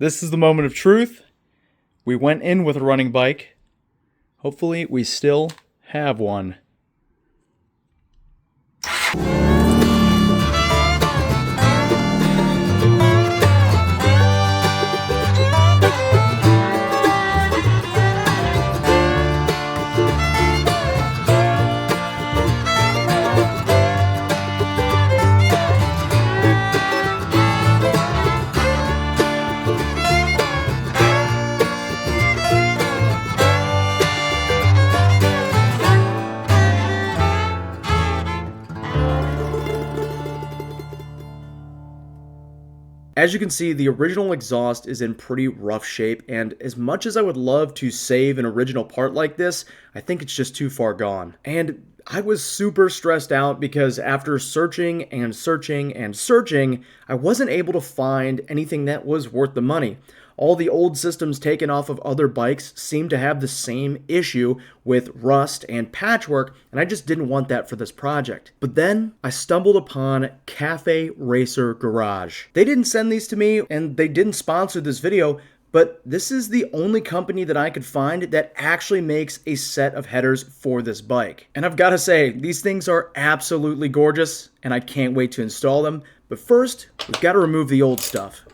This is the moment of truth. We went in with a running bike. Hopefully, we still have one. As you can see, the original exhaust is in pretty rough shape, and as much as I would love to save an original part like this, I think it's just too far gone. And I was super stressed out because after searching and searching and searching, I wasn't able to find anything that was worth the money. All the old systems taken off of other bikes seem to have the same issue with rust and patchwork, and I just didn't want that for this project. But then I stumbled upon Cafe Racer Garage. They didn't send these to me, and they didn't sponsor this video, but this is the only company that I could find that actually makes a set of headers for this bike. And I've got to say, these things are absolutely gorgeous, and I can't wait to install them. But first, we've got to remove the old stuff.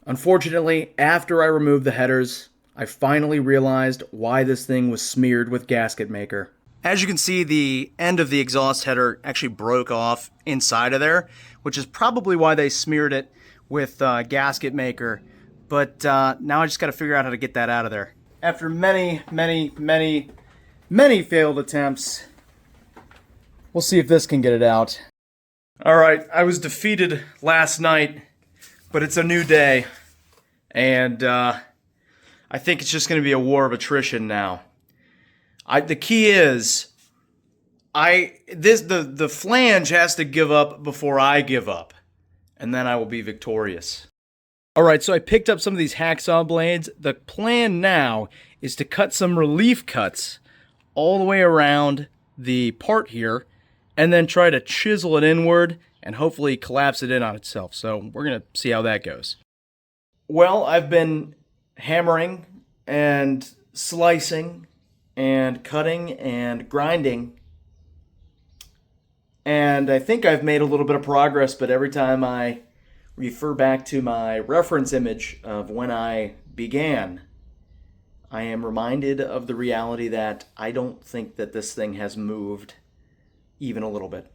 Unfortunately, after I removed the headers, I finally realized why this thing was smeared with Gasket Maker. As you can see, the end of the exhaust header actually broke off inside of there, which is probably why they smeared it with Gasket Maker. But now I just got to figure out how to get that out of there. After many failed attempts, we'll see if this can get it out. Alright, I was defeated last night, but it's a new day, and I think it's just going to be a war of attrition now. The key is, the flange has to give up before I give up, and then I will be victorious. Alright, so I picked up some of these hacksaw blades. The plan now is to cut some relief cuts all the way around the part here, and then try to chisel it inward and hopefully collapse it in on itself. So we're going to see how that goes. Well, I've been hammering and slicing and cutting and grinding, and I think I've made a little bit of progress, but every time I refer back to my reference image of when I began, I am reminded of the reality that I don't think that this thing has moved even a little bit.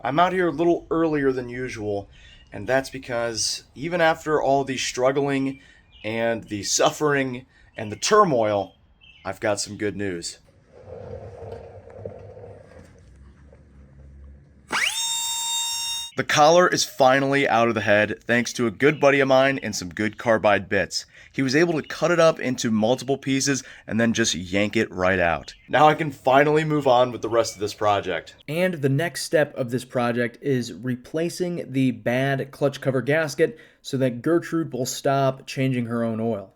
I'm out here a little earlier than usual, and that's because even after all the struggling and the suffering and the turmoil, I've got some good news. The collar is finally out of the head thanks to a good buddy of mine and some good carbide bits. He was able to cut it up into multiple pieces and then just yank it right out. Now I can finally move on with the rest of this project. And the next step of this project is replacing the bad clutch cover gasket so that Gertrude will stop changing her own oil.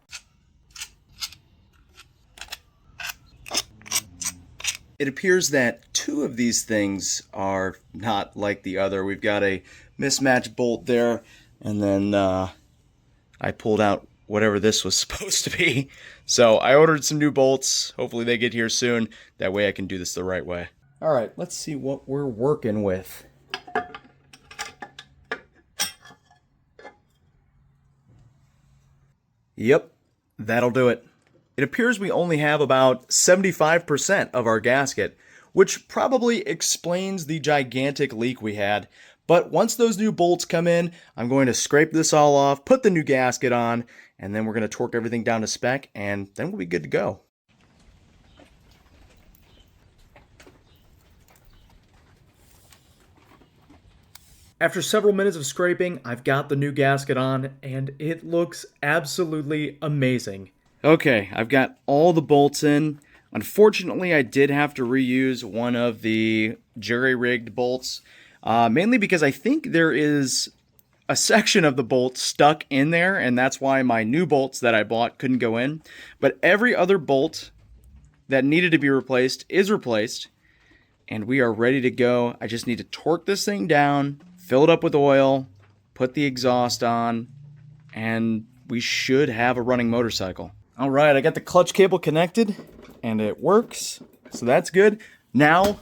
It appears that two of these things are not like the other. We've got a mismatched bolt there, and then I pulled out whatever this was supposed to be. So I ordered some new bolts. Hopefully they get here soon. That way I can do this the right way. All right, let's see what we're working with. Yep, that'll do it. It appears we only have about 75% of our gasket, which probably explains the gigantic leak we had. But once those new bolts come in, I'm going to scrape this all off, put the new gasket on, and then we're going to torque everything down to spec, and then we'll be good to go. After several minutes of scraping, I've got the new gasket on, and it looks absolutely amazing. Okay, I've got all the bolts in. Unfortunately, I did have to reuse one of the jury-rigged bolts, mainly because I think there is a section of the bolt stuck in there, and that's why my new bolts that I bought couldn't go in. But every other bolt that needed to be replaced is replaced, and we are ready to go. I just need to torque this thing down, fill it up with oil, put the exhaust on, and we should have a running motorcycle. All right, I got the clutch cable connected, and it works, so that's good. Now,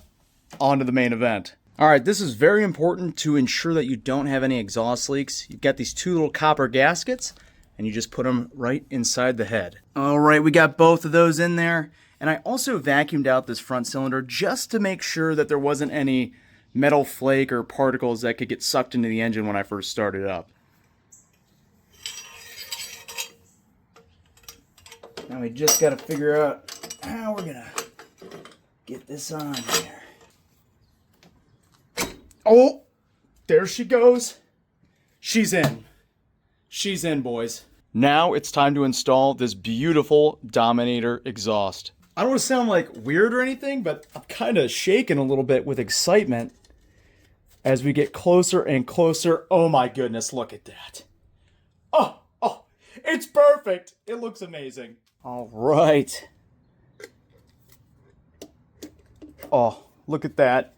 on to the main event. All right, this is very important to ensure that you don't have any exhaust leaks. You've got these two little copper gaskets, and you just put them right inside the head. All right, we got both of those in there, and I also vacuumed out this front cylinder just to make sure that there wasn't any metal flake or particles that could get sucked into the engine when I first started it up. Now we just got to figure out how we're gonna get this on here. Oh, there she goes. She's in. She's in, boys. Now it's time to install this beautiful Dominator exhaust. I don't want to sound like weird or anything, but I'm kind of shaking a little bit with excitement as we get closer and closer. Oh my goodness, look at that. Oh, it's perfect. It looks amazing. All right. Oh, look at that.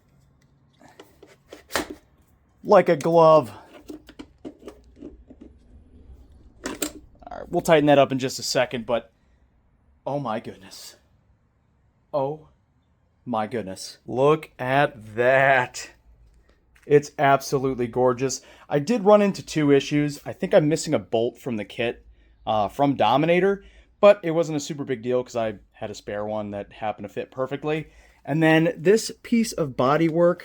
Like a glove. All right, we'll tighten that up in just a second, but oh my goodness. Oh my goodness. Look at that. It's absolutely gorgeous. I did run into two issues. I think I'm missing a bolt from the kit from Dominator, but it wasn't a super big deal because I had a spare one that happened to fit perfectly. And then this piece of bodywork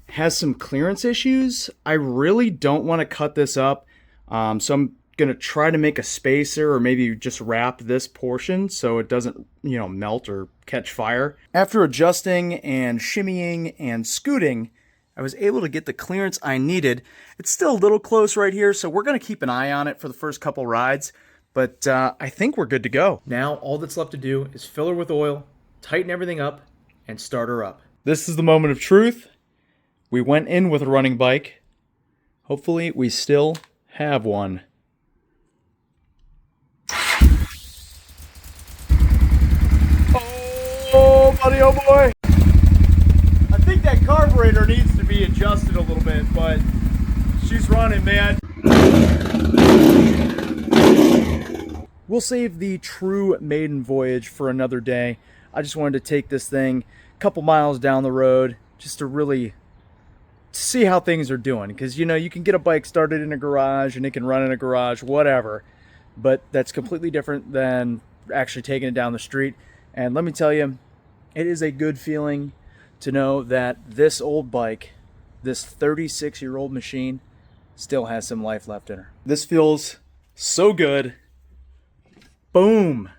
has some clearance issues. I really don't want to cut this up, so I'm going to try to make a spacer or maybe just wrap this portion so it doesn't, melt or catch fire. After adjusting and shimmying and scooting, I was able to get the clearance I needed. It's still a little close right here, so we're going to keep an eye on it for the first couple rides, but I think we're good to go. Now all that's left to do is fill her with oil, tighten everything up, and start her up. This is the moment of truth. We went in with a running bike. Hopefully we still have one. Oh, buddy, oh boy. I think that carburetor needs to be adjusted a little bit, but she's running, man. We'll save the true maiden voyage for another day. I just wanted to take this thing a couple miles down the road just to really see how things are doing, because you can get a bike started in a garage and it can run in a garage, whatever, but that's completely different than actually taking it down the street. And let me tell you, it is a good feeling to know that this old bike, this 36-year-old machine, still has some life left in her. This feels so good. Boom,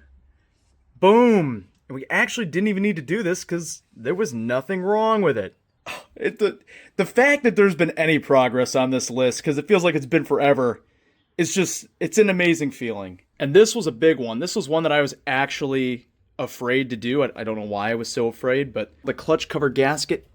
boom. And we actually didn't even need to do this because there was nothing wrong with it. The fact that there's been any progress on this list, because it feels like it's been forever, it's an amazing feeling. And this was a big one. This was one that I was actually afraid to do. I don't know why I was so afraid, but the clutch cover gasket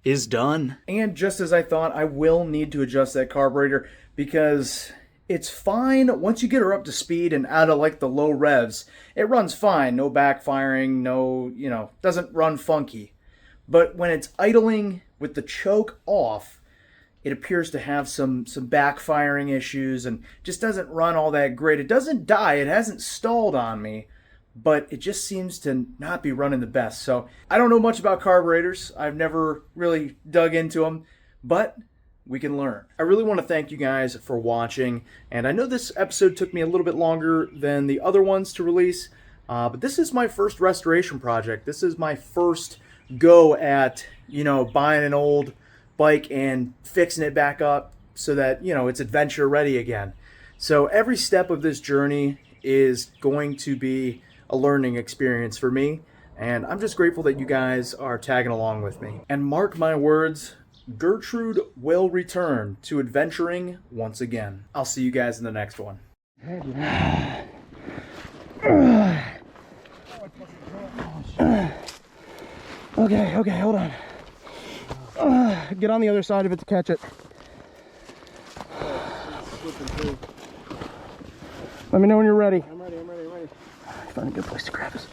is done. And just as I thought, I will need to adjust that carburetor because it's fine once you get her up to speed and out of like the low revs. It runs fine, no backfiring, no, doesn't run funky. But when it's idling with the choke off, it appears to have some backfiring issues and just doesn't run all that great. It doesn't die, it hasn't stalled on me, but it just seems to not be running the best. So I don't know much about carburetors. I've never really dug into them, but we can learn. I really want to thank you guys for watching, and I know this episode took me a little bit longer than the other ones to release, but this is my first restoration project. This is my first go at, buying an old bike and fixing it back up so that, it's adventure ready again. So every step of this journey is going to be a learning experience for me, and I'm just grateful that you guys are tagging along with me. And mark my words, Gertrude will return to adventuring once again. I'll see you guys in the next one. Okay, hold on. Get on the other side of it to catch it. Let me know when you're ready. I'm ready. Find a good place to grab this.